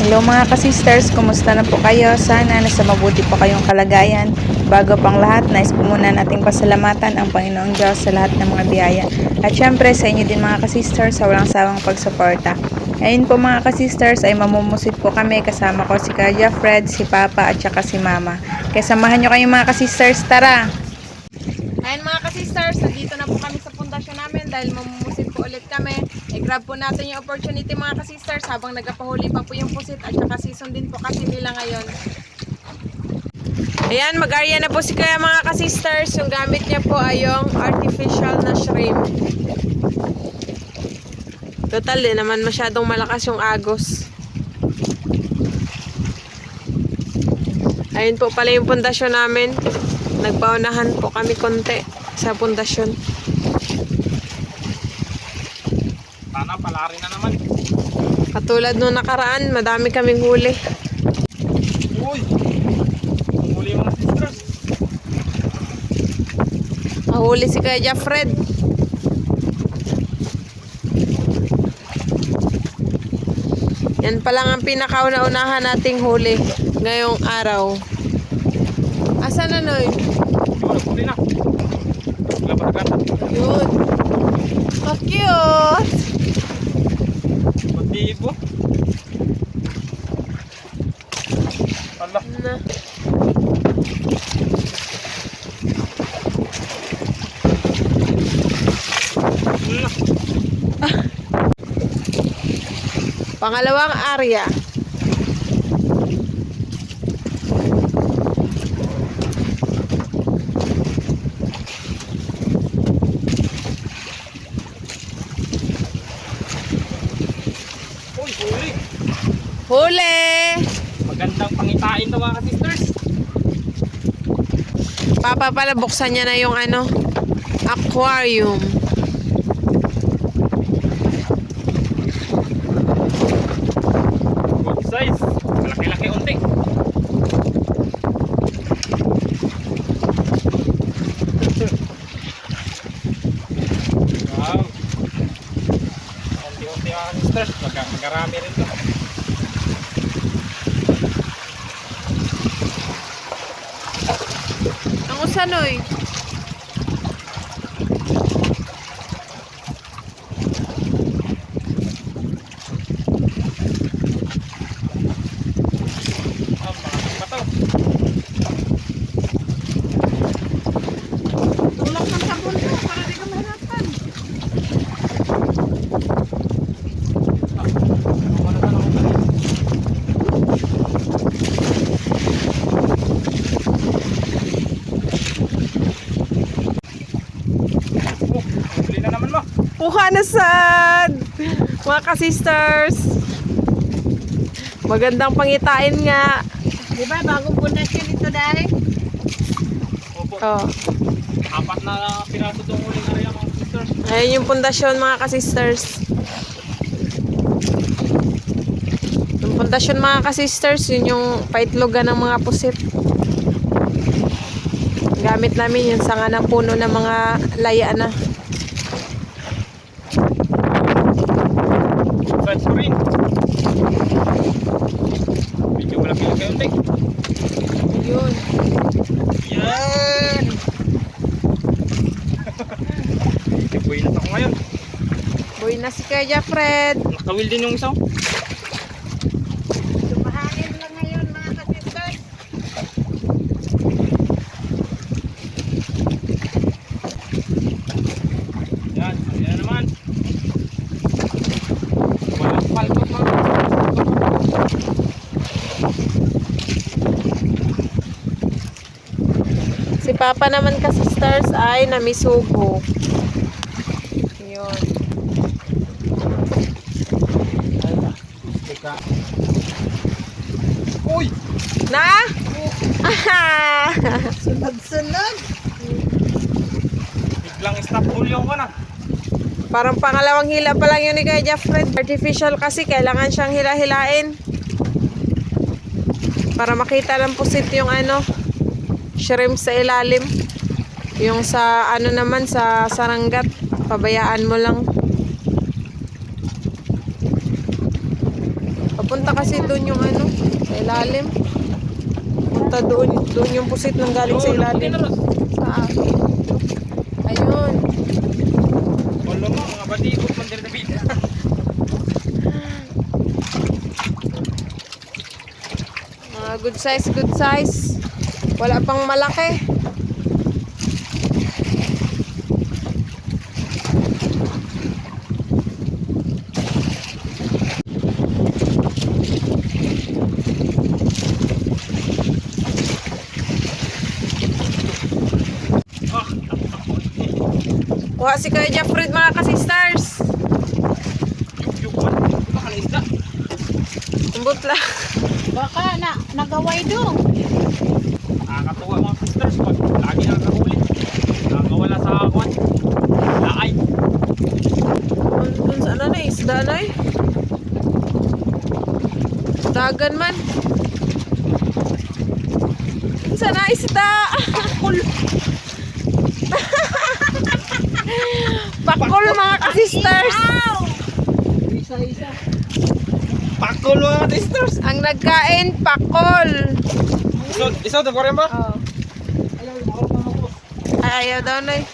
Hello mga ka-sisters, kumusta na po kayo? Sana nasa mabuti po kayong kalagayan. Bago pang lahat, nais po muna nating pasalamatan ang Panginoong Diyos sa lahat ng mga biyaya. At syempre sa inyo din mga ka-sisters sa walang sawang pagsuporta. Ngayon po mga ka-sisters ay mamumusit po kami kasama ko si Kuya Fred, si Papa at saka si Mama. Kaya samahan nyo kayong mga ka-sisters, tara! Ayun mga ka-sisters, nandito na po kami sa pundasyon namin dahil mamumusit po ulit kami. I-grab po natin yung opportunity mga ka-sisters habang nagpapahuli pa po yung pusit at saka season din po kasi nila ngayon. Ayan, mag-area na po si Kaya mga ka-sisters. Yung gamit niya po ay yung artificial na shrimp. Total din naman masyadong malakas yung agos. Ayun po pala yung pundasyon namin. Nagpaunahan po kami konti sa pundasyon. Sana palari na naman. Katulad nung nakaraan, madami kaming huli. Uy! Huli mga sisters. Mahuli si Kuya Fred. Yan pa lang ang pinakauna-unahan nating huli ngayong araw. Asan na Noy? Yun, huli na. Lapat-lapat. Yun. Oh, cute! Motibo. Allah. Na. Pangalawang area. Uy, huli. Huli! Magandang pangitain to mga sisters. Papa pala buksan niya na yung ano, aquarium. Good size. Malaki-laki unti. Wow. Unti-unti mga sisters. Magarami rin to. Ang usanoy. Malaki pa to. Tulak ng sabon mo para di ka mahirapan. Wala na ako ganun. Oh, huli na naman mo. Puha na sad! Mga ka-sisters. Magandang pangitain nga. Di ba, bagong pundasyon ito dahil? Opo. Oh. Apat na piraso itong huling area mga sisters. Ayun yung pundasyon mga ka-sisters. Yung pundasyon mga ka-sisters, yun yung paitlogan ng mga pusit. Gamit namin yung sanga ng puno ng mga laya na. Size ko rin. Medyo malaki-laki unti. Yun. Yan! Ibuhin na ako ngayon. Buhay na si Kuya Fred. Nakawil din yung isa. Tumahangin lang ngayon mga kasisters. Yan, yan na naman. Walang palpot mga Si Papa naman ka-sisters ay namisugo. Yun. Teka. Uy! Na? Ah! Sunod-sunod. Biglang stop pull yung na. Parang pangalawang hila pa lang yun ni Kuya Fred. Artificial kasi, kailangan siyang hila-hilain. Para makita ng pusit yung ano, shrimp sa ilalim. Yung sa ano naman, sa saranggat, pabayaan mo lang. Papunta Papunta kasi doon yung ano, sa ilalim. Punta doon yung pusit nang galing sa ilalim. Sa akin. Ayun. Wala mo, mga batikot man din na bida. Mga good size, good size. Wala pang malaki. Kuha si Kuya Jeffred mga ka-sisters. Yung ito ka na isda. Tumbot lang. Baka nagaway doon. Nakakatuwa mga sisters pag lagi nakakahuli. Nakakawala sa kwan. Laay. Doon sa ano na isda na eh. Dagan man. Sana isda. Pakul. Pakul mga ka-sisters. Isa-isa. Pakul mga sisters. Ang nagkain, pakol. Isa ito ko rin ba? Oh. Ay, ayaw daw na eh.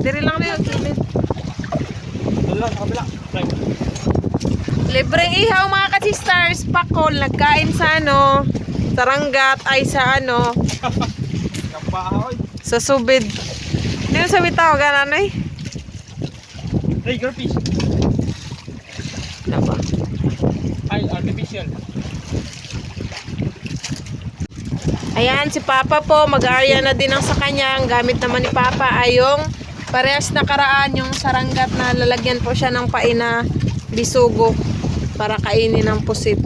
Diri lang na yun. Doon lang, sa kabila. Libreng ihaw mga ka-sisters. Pakol, nagkain sa ano. Saranggat ay sa ano. Kapahoy. Sa subid. Hindi mo sabi tao ganan eh. Tiger fish. Ano ba? Ay, artificial. Ayan, si Papa po, mag-aarya na din ang sa kanya. Ang gamit naman ni Papa ay yung parehas na karaan, yung saranggat na lalagyan po siya ng paina bisugo para kainin ng pusit.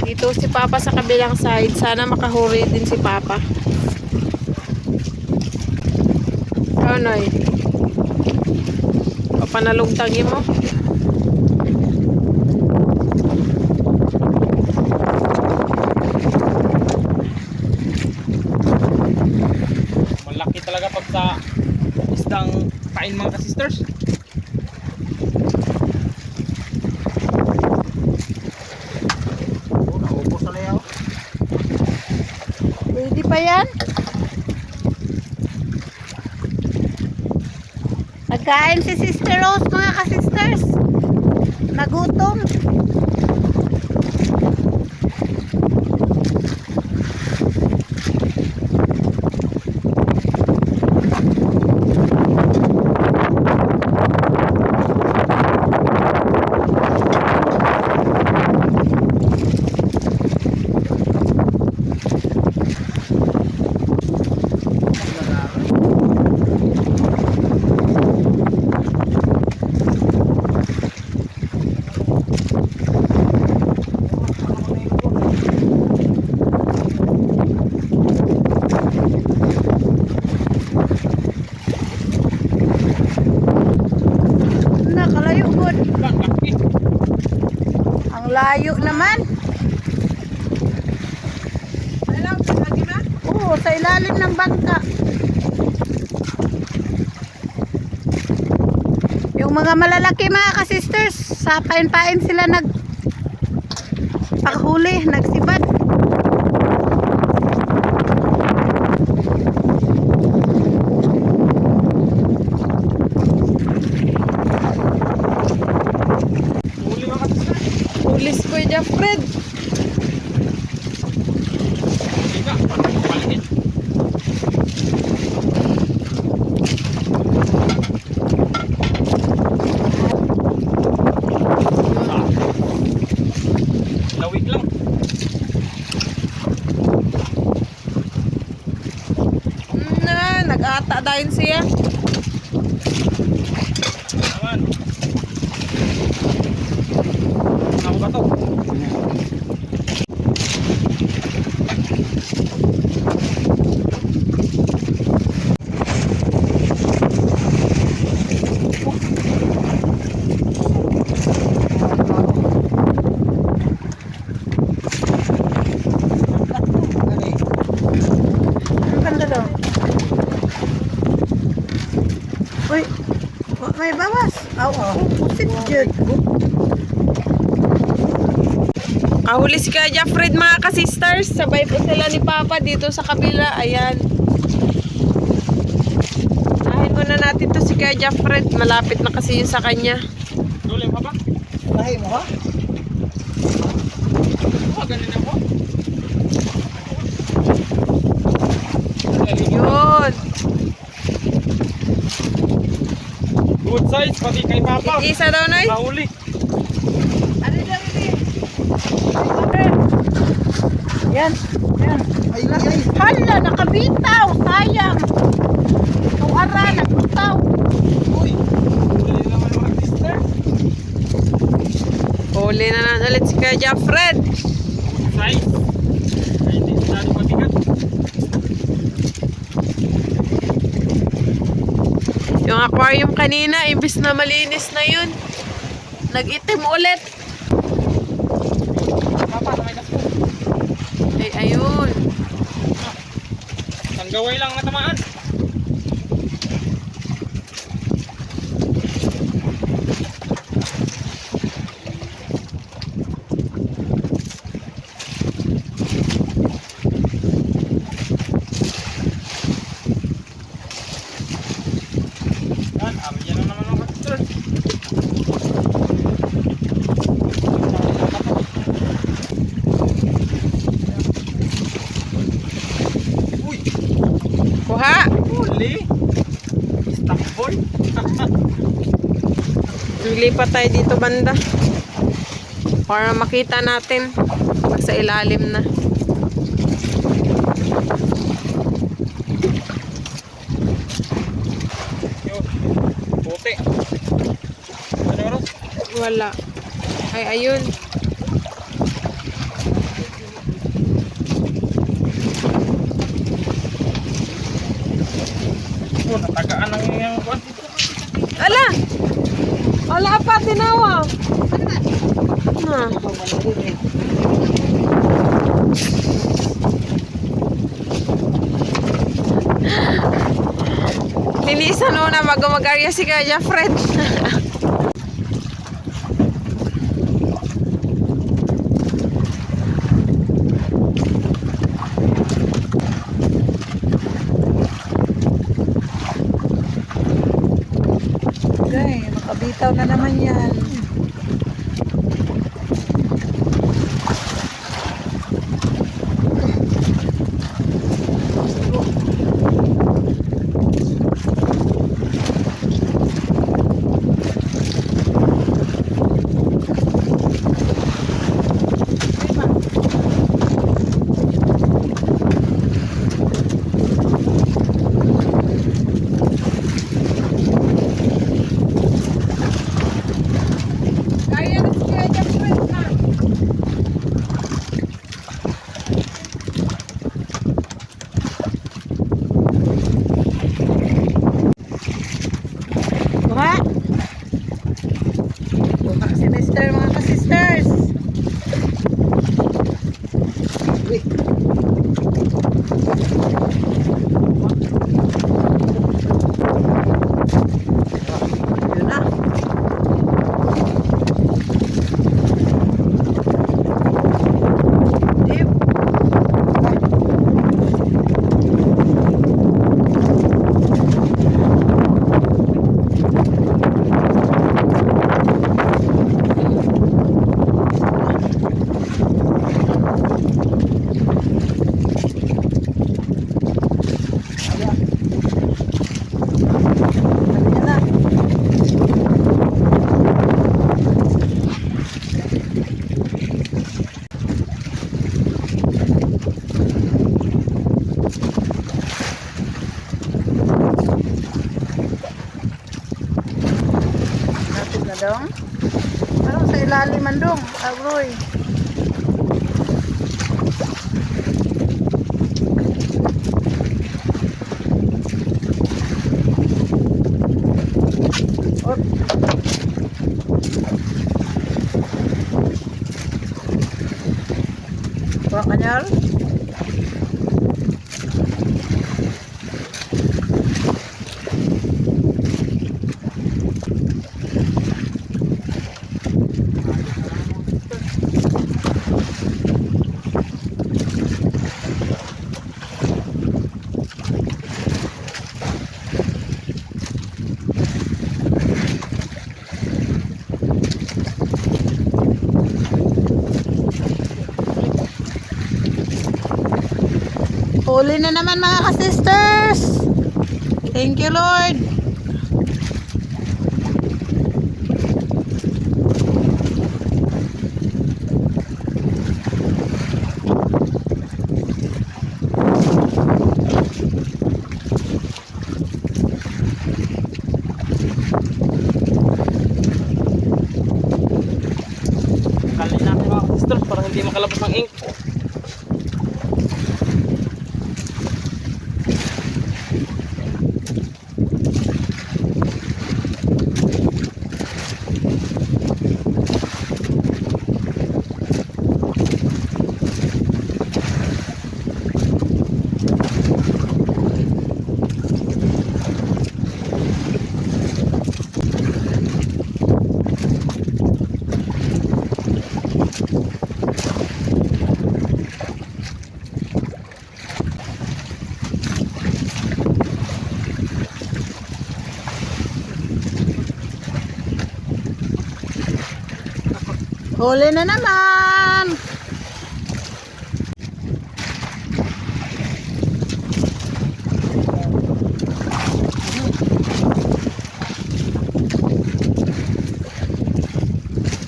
Dito si Papa sa kabilang side. Sana makahuri din si Papa. Ano eh? Papanalugtangin mo. Malaki talaga pag sa isdang kain mga ka-sisters. Naubos na yaw. Pwede pa yan? Nagkain si Sister Rose mga ka-sisters. Nagutom. Nakalayo good. Laki. Ang layo naman. Oo, sa ilalim ng bangka. Yung mga malalaki mga ka-sisters, sa pain-pain sila paghuli, nagsibad. Huli mga ka-sisters. Pulis ko yung Fred. Hindi ka, palit. Lawig lang. Uy, may bawas. Pusit jud. Kahuli si Kuya Jeffred mga ka-sisters. Sabay po sila ni Papa dito sa kabila. Ayan. Unahin muna natin to si Kuya Jeffred. Malapit na kasi yun sa kanya. Duli pa ba? Lahi mo ha? Oh, ganun na po. Yun. Good size, pati kay Papa. Isa daw na Nahuli. Ano daw ini? Yan. Yan. Ay. Hala, nakabitaw. Sayang. Tuwara, nagbitaw. Uy, huli naman mga sister. Huli na lang ulit si Kuya Jeffred. Good size. Ay, hindi masyado mabigat. Yung aquarium kanina, imbis na malinis na yun. Nag-itim ulit. Papa, sa may gasto. Ay, ayun. Ang gaway lang natamaan. Yan, yan na naman mga sister. Uy, Kuha. huli. Stop boy. Lipat tayo dito banda. Para makita natin. Pag sa ilalim na. Yun, puti. Ano oras? Wala. Ay, ayun. Oh, natagaan ng yung kuwan dito. Ala! Ala pa, tinawa. Na. Linisan mo na bago mag-arya si Kuya Jeffred. Okay, makabitaw na naman yan. Kuha. Kuha si Mr. mga ka-sisters. Uy. Yun na. Deep. Ayan na. Natin na dong. Parang sa ilalim man dong. Agroy. Kuha kanyal. Huli na naman mga ka-sisters. Thank you, Lord. Kalin natin mga sisters para hindi makalabas ng ink. Huli na naman.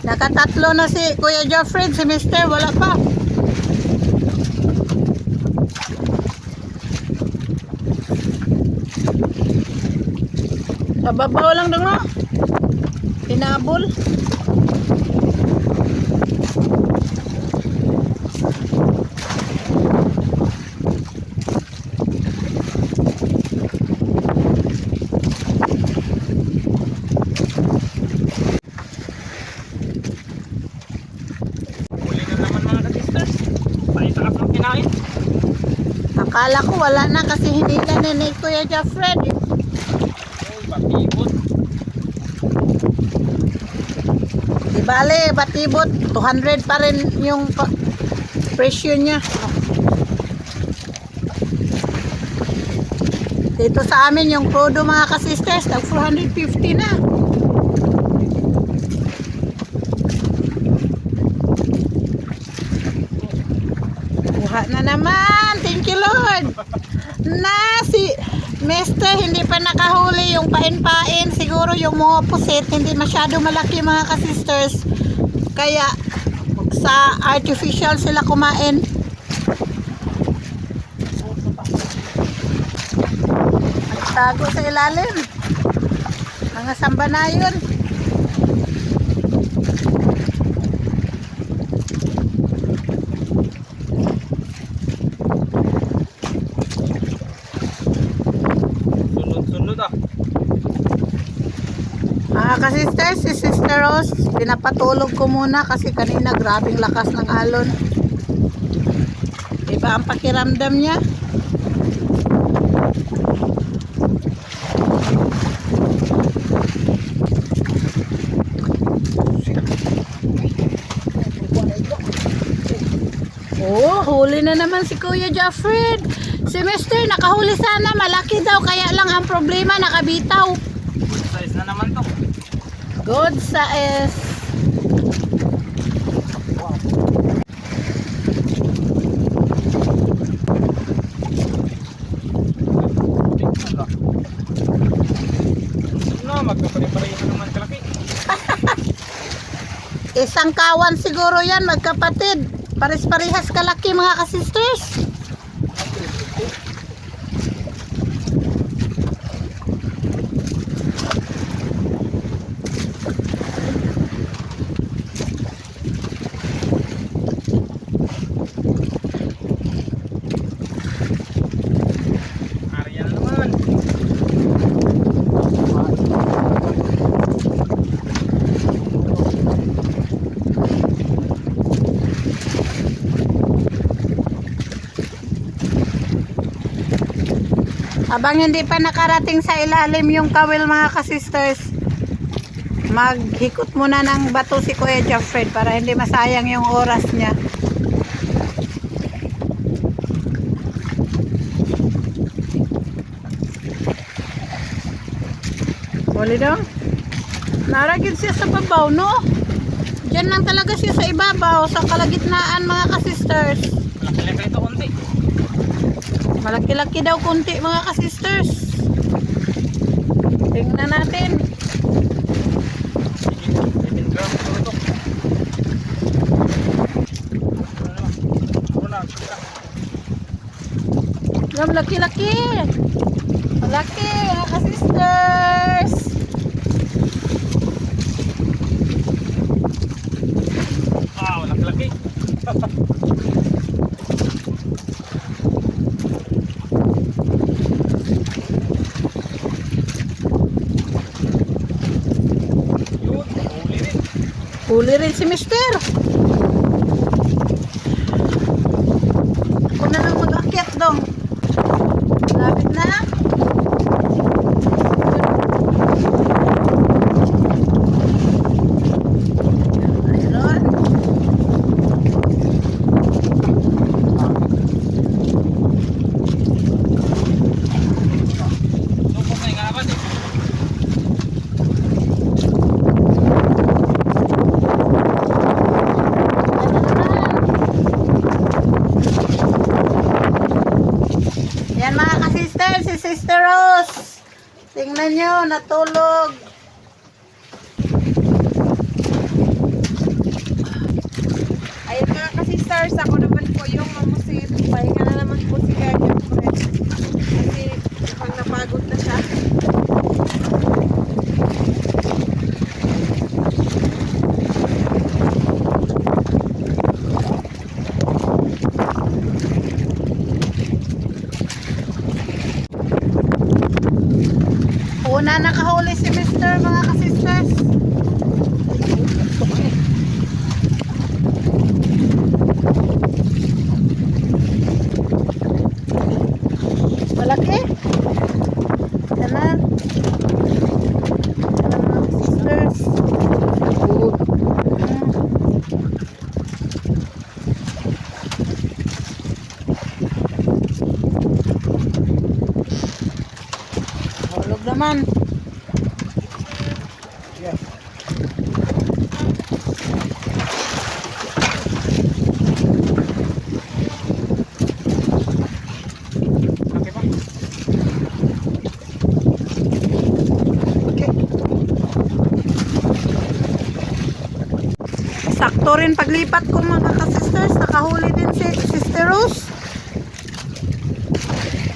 Nakatatlo na si Kuya Jeffrey, si Mister wala pa. Kababaw lang dong, no? Hinabol. Huli na naman mga ka-sisters. Paitakas ng kinain. Akala ko wala na kasi hindi na ni Kuya Jeffrey. Uy, batibot. Di bale, batibot, 200 pa rin yung presyo niya. Dito sa amin yung prodo mga ka-sisters, tag 450 na. Buha na naman. Thank you, Lord. Na si Mister hindi pa nakahuli yung pain-pain. Siguro yung mga pusit hindi masyado malaki mga ka-sisters. Kaya sa artificial sila kumain. Nagtago sa ilalim. Mga samba na yun. Sunod-sunod ah. Mga ka-sisters, si Sister Rose, pinapatulog ko muna kasi kanina grabing lakas ng alon. Iba ang pakiramdam niya. Oh, huli na naman si Kuya Jeffrey. Si Mister nakahuli sana, malaki daw, kaya lang ang problema nakabitaw. Good size na naman to. Good size. No, magkapare-pareho na naman kalaki. Isang kawan siguro yan, magkapatid. Pares-parehas kalaki mga ka-sisters. Arya na naman. Habang hindi pa nakarating sa ilalim yung kawil mga ka-sisters, maghikot muna ng bato si Kuya Jeffrey para hindi masayang yung oras niya. Huli daw? Naragid siya sa babaw, no? Diyan lang talaga siya sa ibabaw, sa kalagitnaan mga ka-sisters. Malaki-laki ito konti. Malaki-laki daw konti mga ka-sisters. Tingnan natin. 18 grams ito ito. Yung laki-laki. Malaki mga ka-sisters. Laki-laki. Yun, huli rin. Huli rin si Mister. Ako na lang mag-akyat dong. Lapit na. Ayun. Lupok na yung apat eh. Yan mga ka-sister, si Sister Rose. Tingnan nyo, natulog. Ayun mga ka-sisters, ako naman po yung mamusit. Pahinga na naman po si Kaya Jeffrey. Kasi mukhang napagod na siya. Una nakahuli si Mister mga ka-sisters. Malaki. Yan na. Yan na mga sisters. Hulog naman. Laki pa. Sakto rin paglipat ko mga ka-sisters. Nakahuli din si Sister Rose.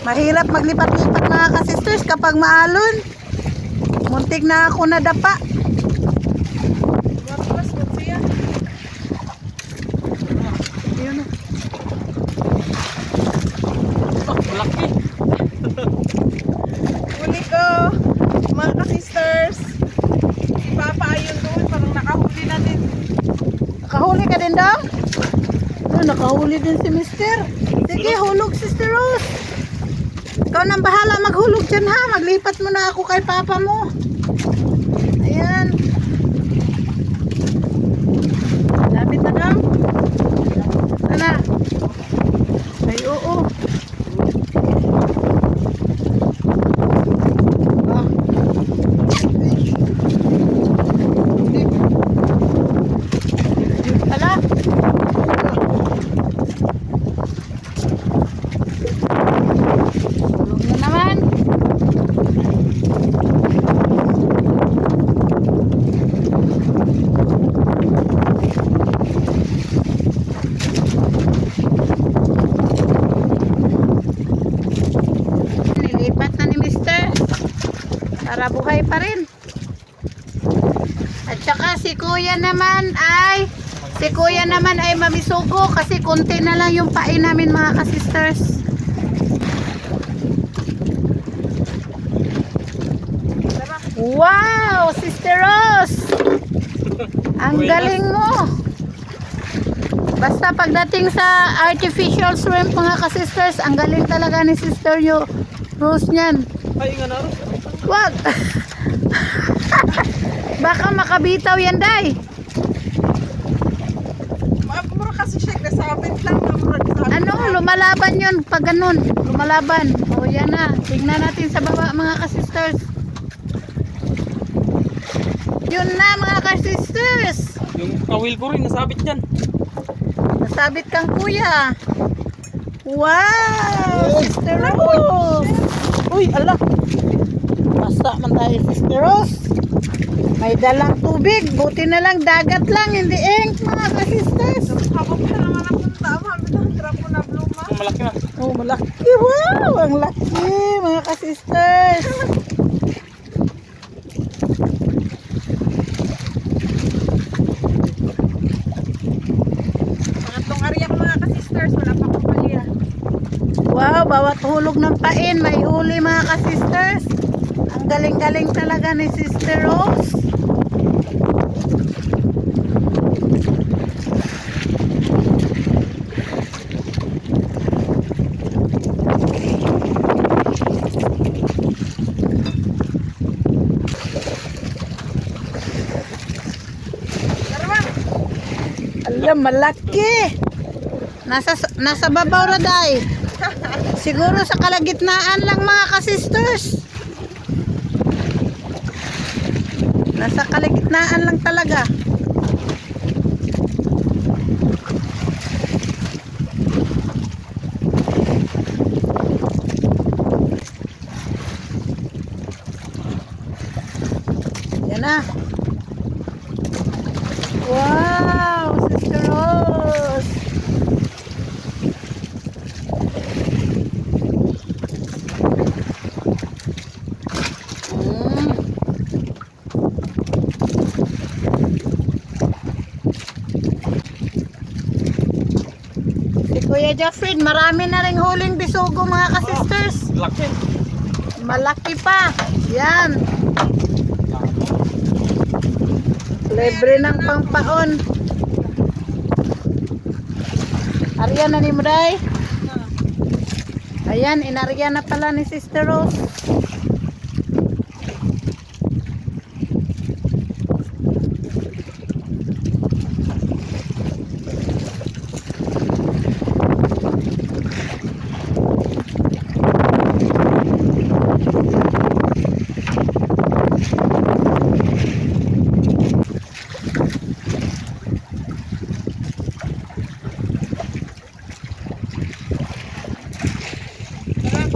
Mahirap maglipat-lipat mga ka-sisters kapag maalon. Muntik na ako nadapa. Tapos po siya. Yun na. Laki. Huli ko, mga ka-sisters. Papa ayun doon, parang nakahuli na din. Nakahuli ka din daw? Nakahuli din si Mister. Sige, hulog Sister Rose. Ikaw nang bahala maghulog dyan ha. Maglipat mo na ako kay papa mo. Ayan. Lapit na daw. Ano? Ay, oo. Ah. Ala. Hulog na naman. Nilipat na ni Mister para buhay pa rin. At saka si Kuya naman ay mamisugo kasi konti na lang yung pain namin mga ka-sisters. Wow, Sister Rose! Ang galing mo! Basta pagdating sa artificial shrimp mga ka-sisters, ang galing talaga ni Sister Rose niyan. Ay, nga na rin. Wag! Baka makabitaw yan, Day. Mura kasi siya, nasabit lang. Ano, lumalaban yun pag ganun. Lumalaban. O yan na. Tingnan natin sa baba mga ka-sisters. Yun na mga ka-sisters. Yung kawil ko rin, nasabit dyan. Nasabit kang kuya. Wow! Sister Rose! Uy, ala! Basta man tayo, Sister Rose. May dalang tubig. Buti na lang, dagat lang. Hindi ink, mga ka-sisters. Ako pa naman napunta. Mami, ang trap ko na bluma. Ito malaki na. Oh, malaki. Wow! Ang laki, mga ka-sisters. Pangatlong area ko mga ka-sisters. Wala pa akong palya. Wow, bawat hulog ng pain, may huli, mga ka-sisters. Ang galing-galing talaga ni Sister Rose. Alam, malaki. Nasa babaw na day. Siguro sa kalagitnaan lang, mga ka-sisters. Nasa kalagitnaan lang talaga. Yan na. Wow, Sister Rose. Si Kuya Jeffrey, marami na ring huling bisugo, mga ka-sisters. Laki. Malaki pa. Yan. Libre ng pangpaon. Arya na ni Muday. Ayan, inarya na pala ni Sister Rose.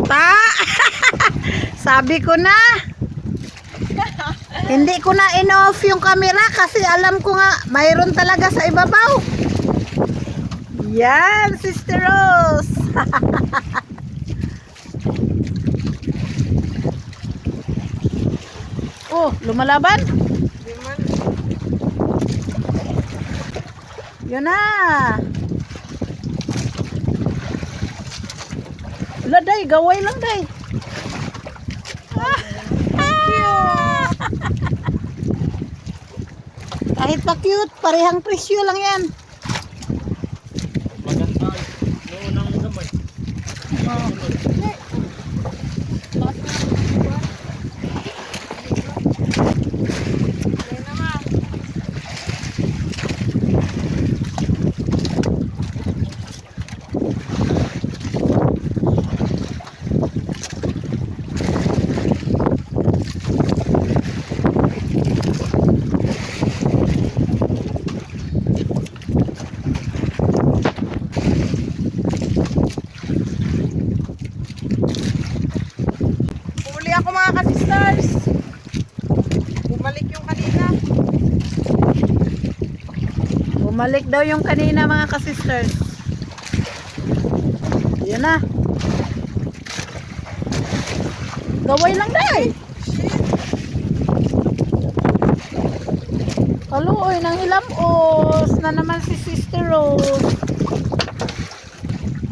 Ta! Sabi ko na. Hindi ko na in-off yung camera kasi alam ko nga mayroon talaga sa ibabaw. Yan, Sister Rose. Oh, lumalaban? Di man. Yun na. Wala, day, gaway lang, day. Kahit pa cute, parehang presyo lang yan. Maganda. Noon ang gamay. Yan naman. Huli ako mga ka-sisters. Bumalik yung kanina. Bumalik daw yung kanina, mga ka-sisters. Yan na. Gaway lang, day. Kaluoy ng hilamos na naman si Sister Rose.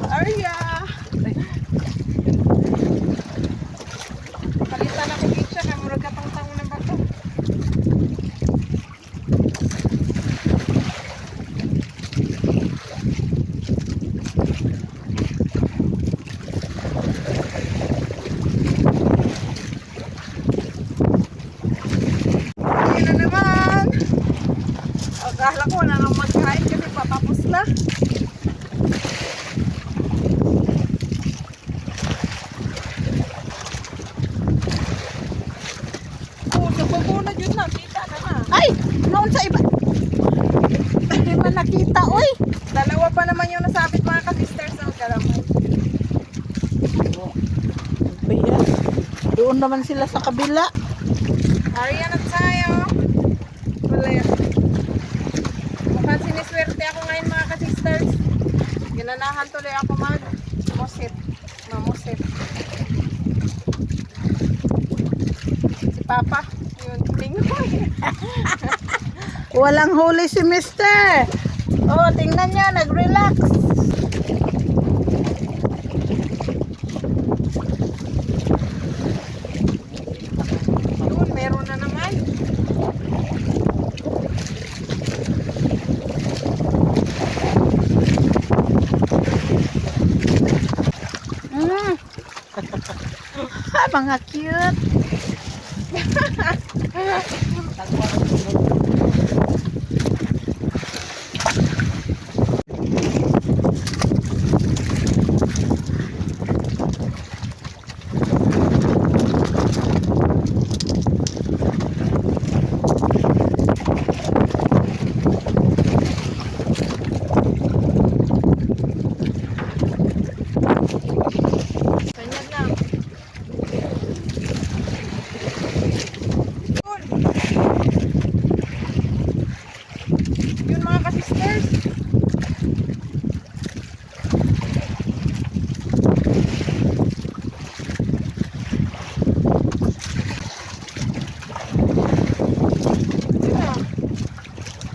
Arya. Palitan ako pizza kaya murag katang tango ng bato. Ayun na naman. Akala ko wala nang magkain kasi patapos na. Oh, nabubunod yun na. Kita na na. Ay, noon sa iba. Hindi man nakita, oy. Dalawa pa naman yung nasabit mga ka-sisters. ka naman. Ayan. Doon naman sila sa kabila. Ariyan at tayo. Wala yan. Mukhang siniswerte ako ngayon mga ka-sisters. Ginanahan tuloy ako mag-musit. Mamusit. Si Papa. Yun, lingoy. Walang huli si Mister. Oh, tingnan niya, nag-relax. Yun, meron na naman. Mga cute. Ganyan lang. Yun mga ka-sisters.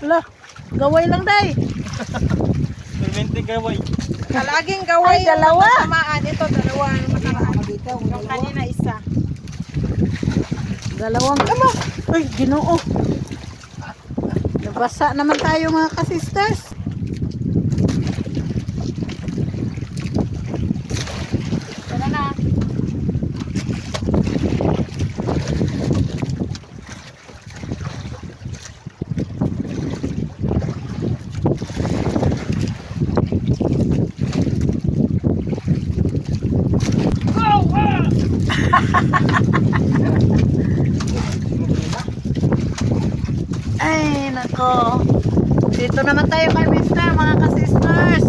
Ala, gaway lang day. Permente gaway. Kalaging gaway Ay, dalawa. yung matamaan. Ito, dalawa ang nakaraan. Yung kanina isa. Dalawang kama. Uy, Ginoo. Nabasa naman tayo mga ka-sisters. Tara na. Ay, nako. Dito naman tayo kay Mister, mga ka-sisters.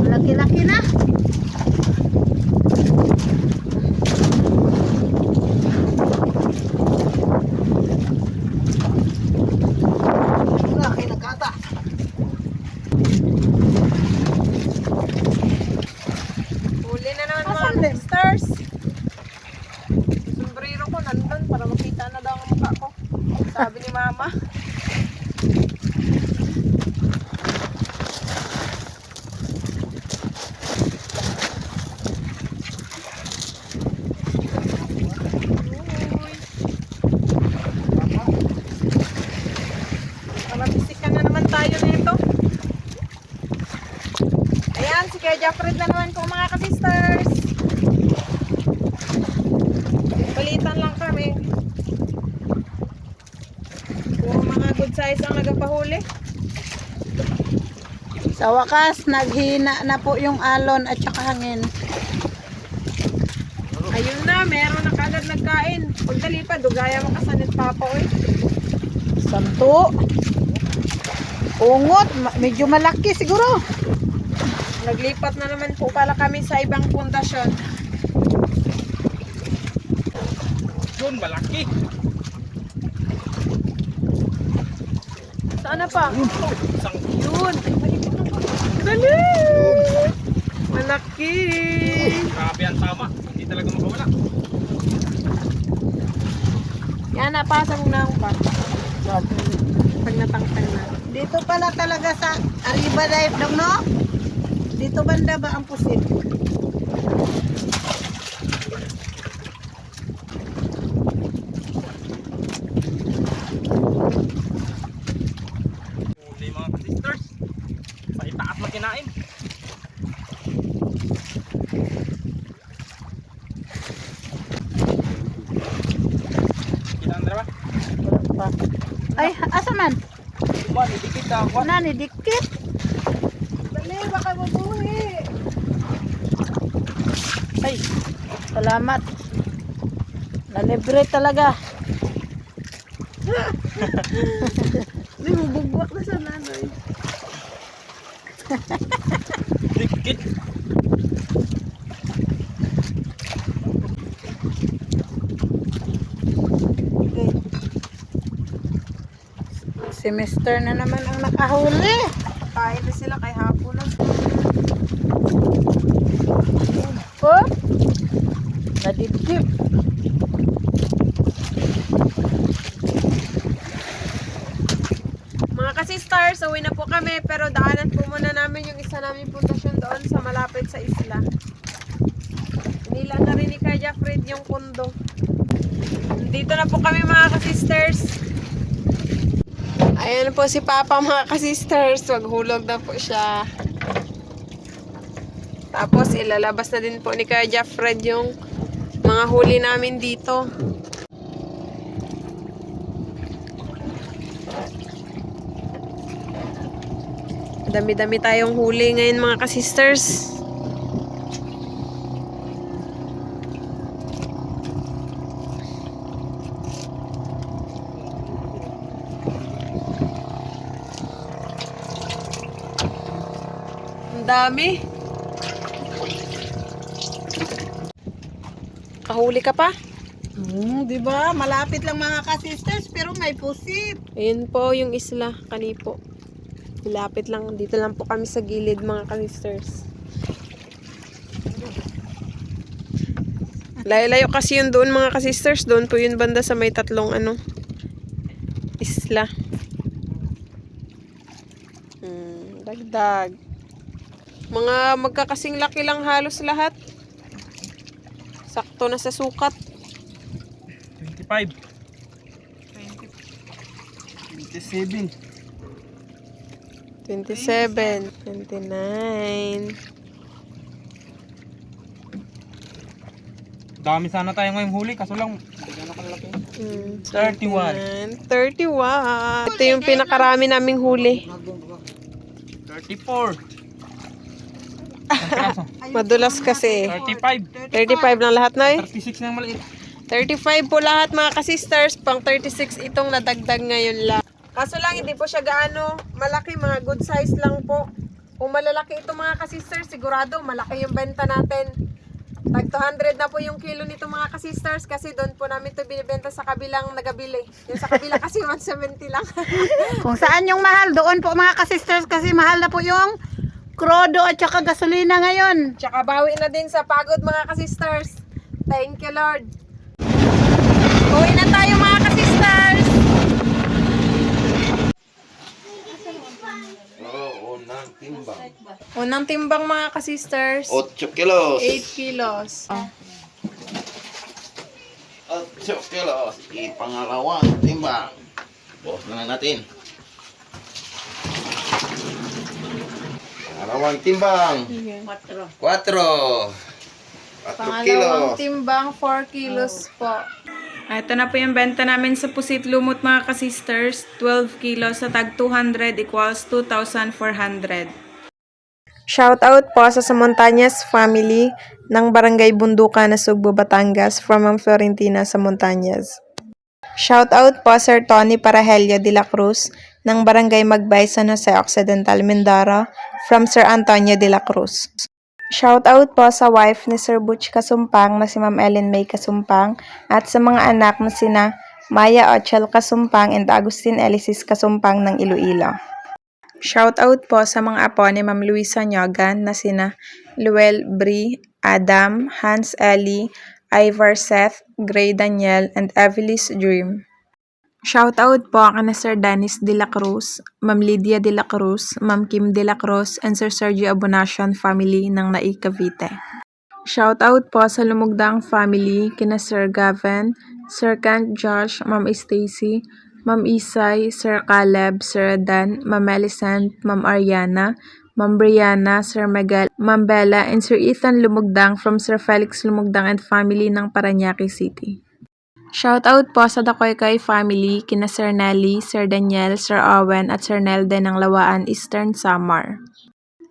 Laki-laki na. Laki na kata. Huli na naman mga sisters. Sombrero ko nandun para makita na daw ang mukha ko. Sabi ni Mama. Malabisikan na naman tayo nito. Ayan, si Kuya Jeffred na naman po mga ka-sisters. Balitan lang kami. Puro mga good size ang nagapahuli. Sa wakas, naghina na po yung alon at saka hangin. Ayun na, meron na kagad nagkain. Pagdali pa, dugaya mo kasanit papa eh. Santo. Ungot, medyo malaki siguro. Naglipat na naman po pala kami sa ibang pundasyon. Yun, malaki. Saan na pa? Isang Yun. Dali! Malaki! grabe ang tama. Hindi talaga makawala. Yan, napasa mo na akong pa. Pag natangtang na. Dito pala talaga sa Arriba Dive dong, no? Dito banda ba ang pusit? Huli mga ka-sisters. Sa itaas na kinain. Kita ang dalawa. Pa. Ay, asa man? Kuman, idikit ka ako. Nani, dikit. Dali, baka mabuhi. Ay, salamat. Nalibre talaga. Hindi mo bugwak na sa nanay. Dikit. Si Mr. na naman ang nakahuli. Kain na sila kay hapon na. Oh, nadibdib. Mga ka-sisters, uwi na po kami pero daanan po muna namin yung isa namin pundasyon doon sa malapit sa isla. Nila na rin ni Kaya Fred yung pundo. Dito na po kami mga ka-sisters. Ayan po si Papa mga ka-sisters. Maghulog na po siya. Tapos ilalabas na din po ni Kaya Fred yung mga huli namin dito. Dami-dami tayong huli ngayon mga ka-sisters. Ang dami. Kahuli ka pa? Di ba? Malapit lang mga ka-sisters pero may pusit. Ayun po yung isla, Kanipo. Lapit lang, dito lang po kami sa gilid mga ka-sisters. Layo-layo kasi yun doon mga ka-sisters. Doon po yun banda sa may tatlong isla. Dagdag. Mga magkakasing laki lang halos lahat. Sakto na sa sukat. 25. 27. 27, 29. Dami sana tayo ngayong huli, kaso lang, gano'n kalaki. 31. 31. Ito yung pinakarami naming huli. 34. Madulas kasi. 35. 35 lang lahat na 36 na yung maliit. 35 po lahat mga ka-sisters. Pang 36 itong nadagdag ngayon lang. Kaso lang hindi po siya gaano malaki. Mga good size lang po. Kung malalaki ito mga ka-sisters, sigurado malaki yung benta natin. Tag 200 na po yung kilo nito mga ka-sisters. Kasi doon po namin ito binibenta sa kabilang nagabili. Yung sa kabila kasi 170 lang. Kung saan yung mahal, doon po mga ka-sisters kasi mahal na po yung krodo at saka gasolina ngayon. Tsaka bawi na din sa pagod mga ka-sisters. Thank you Lord. Uwi na tayo mga ka-sisters. Unang timbang. Unang timbang mga ka-sisters. 8 kilos. 8 kilos. 8 kilos. Ipangalawang timbang. Bukas na lang natin. Pangalawang timbang. 4. 4 Pangalawang kilos. timbang, 4 kilos po. Ito na po yung benta namin sa Pusit Lumot mga ka-sisters. 12 kilos sa tag 200 equals 2,400. Shout out po sa Montañas family ng Barangay Bundukan na Sugbo, Batangas from Ma'am Florentina sa Montañas. Shout out po Sir Tony Parahelio de la Cruz ng Barangay Magbay, San Jose Occidental, Mindoro from Sir Antonio de la Cruz. Shout out po sa wife ni Sir Butch Kasumpang na si Ma'am Ellen May Kasumpang at sa mga anak na sina Maya Ochel Kasumpang and Agustin Elisis Kasumpang ng Iloilo. Shout out po sa mga apo ni Ma'am Luisa Nyogan na sina Luel Brie, Adam, Hans Eli, Ivar Seth, Gray Daniel, and Evelis Dream. Shout out po kana Sir Dennis de la Cruz, Ma'am Lydia de la Cruz, Ma'am Kim de la Cruz, and Sir Sergio Abonacion family ng Nai Cavite. Shout out po sa Lumugdang family kina Sir Gavin, Sir Kent Josh, Ma'am Stacy, Ma'am Isay, Sir Caleb, Sir Dan, Ma'am Melisande, Ma'am Ariana, Ma'am Brianna, Sir Miguel, Ma'am Bella, and Sir Ethan Lumugdang from Sir Felix Lumugdang and family ng Parañaque City. Shout out po sa Dakoykay family kina Sir Nelly, Sir Daniel, Sir Owen at Sir Nelde ng Lawaan, Eastern Samar.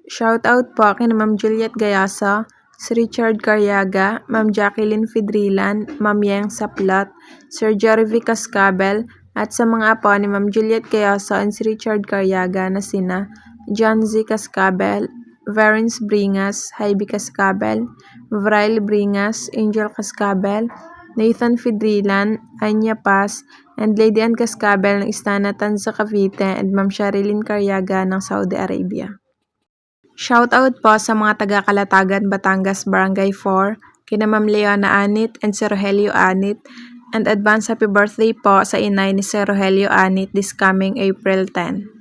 Shout out po kina Ma'am Juliet Gayasa, Sir Richard Carriaga, Ma'am Jacqueline Fidrilan, Ma'am Yeng Saplot, Sir Jervy Cascabel, At sa mga apo ni Ma'am Juliet Cayoso and si Richard Caryaga na sina John Z. Cascabel, Verence Bringas, Heidi Cascabel, Vrail Bringas, Angel Cascabel, Nathan Fidrilan, Anya Paz, and Lady Ann Cascabel ng Istana Tanza Cavite and Ma'am Sherilyn Caryaga ng Saudi Arabia. Shoutout po sa mga taga-Kalatagan, Batangas, Barangay 4, kina Ma'am Leona Anit and si Rogelio Anit, and advance happy birthday po sa inay ni si Rogelio Anit this coming April 10.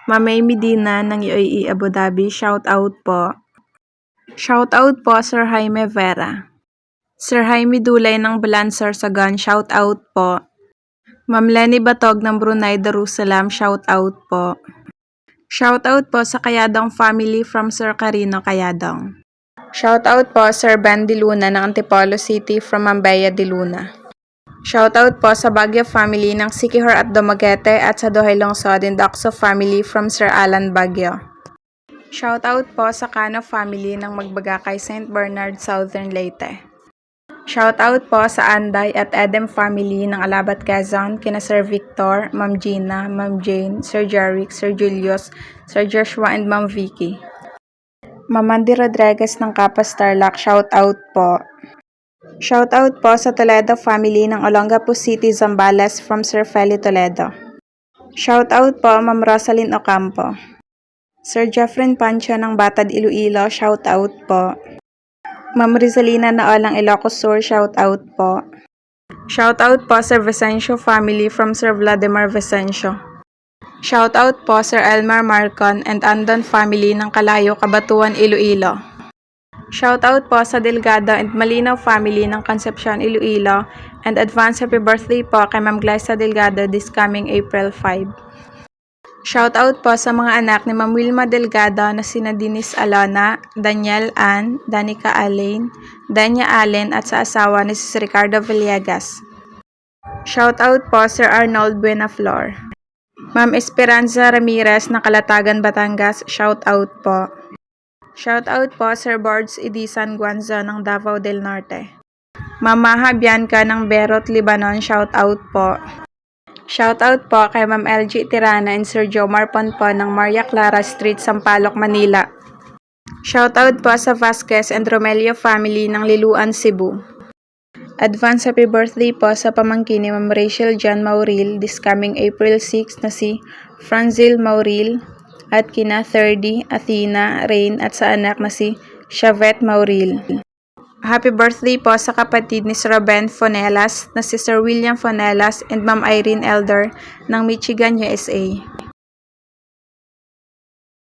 Ma'am May Medina ng UAE Abu Dhabi, shoutout po. Shoutout po Sir Jaime Vera. Sir Jaime Dulay ng Balancer Sagan, shoutout po. Ma'am Lenny Batog ng Brunei Darussalam, shoutout po. Shoutout po sa Kayadong family from Sir Carino Kayadong. Shoutout po Sir Ben De Luna ng Antipolo City from Mambaya De Luna. Shoutout po sa Baguio family ng Siquijor at Dumaguete at sa Dohay Lungsod and Docso family from Sir Alan Baguio. Shoutout po sa Cano family ng Magbagakay St. Bernard, Southern Leyte. Shoutout po sa Anday at Edem family ng Alabat, Quezon, kina Sir Victor, Ma'am Gina, Ma'am Jane, Sir Jeric, Sir Julius, Sir Joshua, and Ma'am Vicky. Ma'am Mandy Rodriguez ng Kapas Tarlac, shoutout po. Shoutout po sa Toledo family ng Olongapo City, Zambales from Sir Feli Toledo. Shoutout po Ma'am Rosalyn Ocampo. Sir Jeffrey Pancho ng Batad, Iloilo, shoutout po. Ma'am Rizalina Naolang Ilocos Sur, shoutout po. Shoutout po Sir Vicencio family from Sir Vladimir Vicencio. Shoutout po Sir Elmar Marcon and Andon family ng Kalayo, Cabatuan, Iloilo. Shoutout po sa Delgado and Malinaw family ng Concepcion, Iloilo, and advance happy birthday po kay Ma'am Glyza Delgado this coming April 5. Shoutout po sa mga anak ni Ma'am Wilma Delgado na sina Denise Alona, Daniel Ann, Danica Alain, Danya Allen at sa asawa ni si Ricardo Villegas. Shoutout po Sir Arnold Buenaflor. Ma'am Esperanza Ramirez ng Kalatagan, Batangas, shoutout po. Shoutout po Sir Boards Idisan Guanzo ng Davao del Norte. Ma'am Maha Bianca ng Beirut, Lebanon, shoutout po. Shoutout po kay Ma'am LG Tirana and Sir Jomar Ponpon ng Maria Clara Street, Sampaloc, Manila. Shoutout po sa Vasquez and Romelio family ng Liluan, Cebu. Advance happy birthday po sa pamangkin ni Ma'am Rachel John Mauril this coming April 6 na si Franzil Mauril at kina Thirdy, Athena, Rain at sa anak na si Chavette Mauril. Happy birthday po sa kapatid ni Sir Ben Fonelas na si Sir William Fonelas and Ma'am Irene Elder ng Michigan, USA.